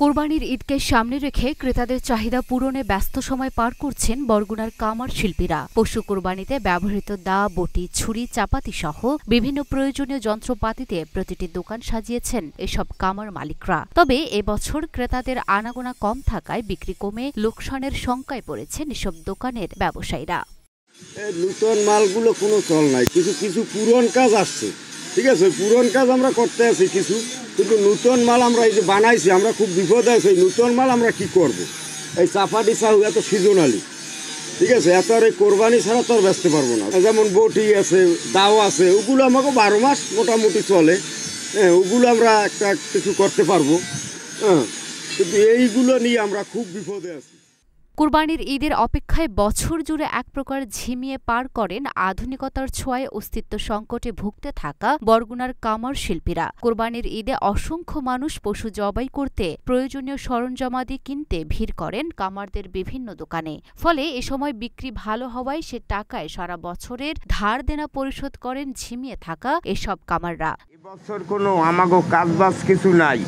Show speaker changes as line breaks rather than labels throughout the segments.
কোরবানির ঈদকে সামনে রেখে ক্রেতাদের চাহিদা পূরণে ব্যস্ত সময় পার করছেন বরগুনার কামার শিল্পীরা। পশু কোরবানিতে ব্যবহৃত দা, বটি, ছুরি, চাপাতি সহ বিভিন্ন প্রয়োজনীয় যন্ত্রপাতিতে প্রতিটি দোকান সাজিয়েছেন এসব কামার মালিকরা। তবে এবছর ক্রেতাদের আনাগোনা কম থাকায় বিক্রি কমে লোকসানের শঙ্কায় পড়েছেন এসব দোকানের ব্যবসায়ীরা।
নতুন মালগুলো কোনো চল নাই, কিছু পুরন কাজ আসছে, ঠিক আছে, পুরন কাজ আমরা করতে আছি কিছু, কিন্তু নতুন মাল আমরা এই যে বানাইছি আমরা খুব বিপদে আছি। নতুন মাল আমরা কি করব? এই চাপাটি চাহু এত সিজনালি, ঠিক আছে, এত আর এই কোরবানি ছাড়া তো আর বেচতে পারবো না। যেমন বটি আছে, দাও আছে, ওগুলো আমাকে 12 মাস মোটামুটি চলে। হ্যাঁ, ওগুলো আমরা একটা কিছু করতে পারবো। হ্যাঁ, কিন্তু এইগুলো নিয়ে আমরা খুব বিপদে আছি।
কুরবানির ঈদের অপেক্ষায় বছর জুড়ে এক প্রকার ঝিমিয়ে পার করেন আধুনিকতার ছোঁয়ায় অস্তিত্ব সংকটে ভুগতে থাকা বরগুনার কামার শিল্পীরা। কুরবানির ঈদে অসংখ্য মানুষ পশু জবাই করতে প্রয়োজনীয় সরঞ্জামাদি কিনতে ভিড় করেন কামারদের বিভিন্ন দোকানে। ফলে এ সময় বিক্রি ভালো হওয়ায় সে টাকায় সারা বছরের ধার দেনা পরিশোধ করেন ঝিমিয়ে থাকা এসব কামাররা।
এবছর কোনো আমাগো কাজবাজ কিছু নাই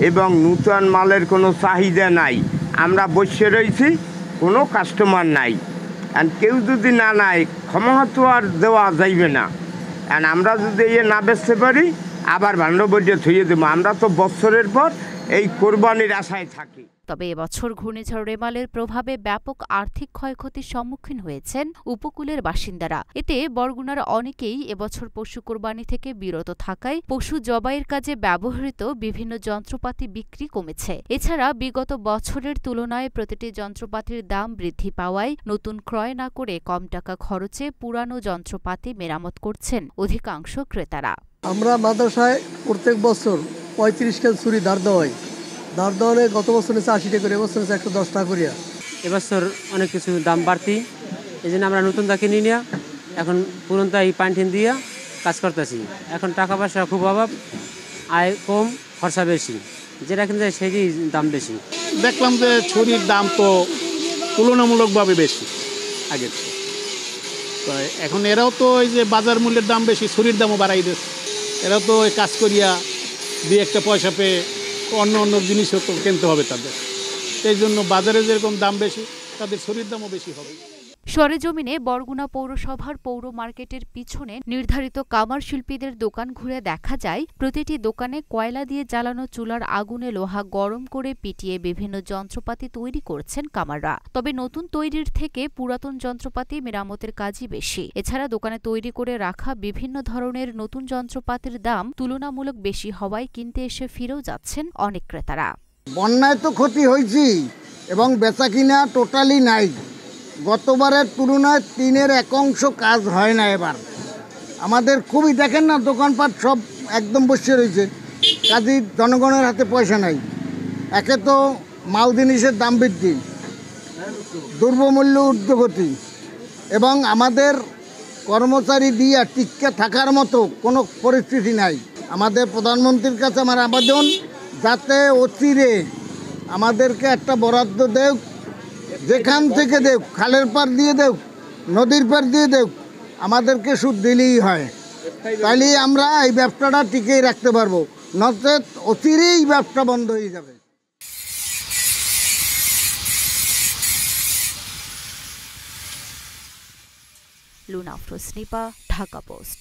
এবং নতুন মালের কোনো চাহিদা নাই। আমরা বসে রয়েছি, কোনো কাস্টমার নাই। কেউ যদি না নেয় ক্ষমা তো আর দেওয়া যাইবে না। আমরা যদি না বেচতে পারি আবার ভাণ্ড বইয়ে থইয়ে দেবো। আমরা তো বছরের পর এই কোরবানির আশায় থাকি।
তবে এবছর ঘূর্ণিঝড় রেমালের প্রভাবে ব্যাপক আর্থিক ক্ষয়ক্ষতির সম্মুখীন হয়েছেন উপকূলের বাসিন্দারা। এতে বরগুনার অনেকেই এবছর পশু কোরবানি থেকে বিরত থাকায় পশু জবাইয়ের কাজে ব্যবহৃত বিভিন্ন যন্ত্রপাতি বিক্রি কমেছে। এছাড়া বিগত বছরের তুলনায় প্রতিটি যন্ত্রপাতির দাম বৃদ্ধি পাওয়ায় নতুন ক্রয় না করে কম টাকা খরচে পুরানো যন্ত্রপাতি মেরামত করছেন অধিকাংশ ক্রেতারা।
আমরা মাদ্রাসায় প্রত্যেক বছর 35 কেজি ছুরি ধার দেওয়া হয়। ধার দেওয়ানে গত বছর নিচ্ছে 80 টাকা করে, এবছর নিচ্ছে 110 টাকা করিয়া।
এবছর অনেক কিছু দাম বাড়তি, এই জন্য আমরা নতুন দা কিনি নিয়ে এখন পুরনটা এই পাইনঠিন দিয়ে কাজ করতেছি। এখন টাকা পয়সা খুব অভাব, আয় কম, খরচা বেশি, যেটা কিনতে সেটাই দাম বেশি।
দেখলাম যে ছুরির দাম তো তুলনামূলকভাবে বেশি আগের চেয়ে। তো এখন এরাও তো ওই যে বাজার মূল্যের দাম বেশি, ছুরির দামও বাড়াই দিচ্ছে। এরাও তো ওই কাজ করিয়া দিয়ে একটা পয়সা পেয়ে অন্য জিনিসও তো কিনতে হবে তাদের। এই জন্য বাজারে যেরকম দাম বেশি, তাদের ছুরির দামও বেশি হবে।
সরেজমিনে বরগুনা পৌরসভার পৌর মার্কেটের পিছনে নির্ধারিত কামার শিল্পীদের দোকান ঘুরে দেখা যায় প্রতিটি দোকানে কয়লা দিয়ে জ্বালানো চুলার আগুনে লোহা গরম করে পিটিয়ে বিভিন্ন যন্ত্রপাতি তৈরি করছেন কামাররা। তবে নতুন তৈরির থেকে পুরাতন যন্ত্রপাতি মেরামতের কাজই বেশি। এছাড়া দোকানে তৈরি করে রাখা বিভিন্ন ধরনের নতুন যন্ত্রপাতির দাম তুলনামূলক বেশি হওয়ায় কিনতে এসে ফিরেও যাচ্ছেন অনেক ক্রেতারা।
বন্যায় তো ক্ষতি হয়েছি এবং বেচা কিনা টোটালি নাই। গতবারের তুলনায় 1/3 অংশ কাজ হয় না এবার। আমাদের খুবই, দেখেন না, দোকানপাট সব একদম বসে রয়েছে, কাজেই জনগণের হাতে পয়সা নাই। একে তো মাল জিনিসের দাম বৃদ্ধি, দ্রব্যমূল্য ঊর্ধ্বগতি, এবং আমাদের কর্মচারী দিয়ে টিকে থাকার মতো কোনো পরিস্থিতি নাই। আমাদের প্রধানমন্ত্রীর কাছে আমার আবেদন, যাতে অচিরে আমাদেরকে একটা বরাদ্দ দেও, যেখান থেকে দেও, খালের পার দিয়ে দেও, নদীর পার দিয়ে দেও, আমাদেরকে সুদ দিলেই হয়। তাইলে আমরা এই ব্যবসাটা টিকিয়ে রাখতে পারবো, নচেত অচিরেই এই ব্যবসা বন্ধ হয়ে যাবে।
লুনা আফরোজ নিপা, ঢাকা পোস্ট।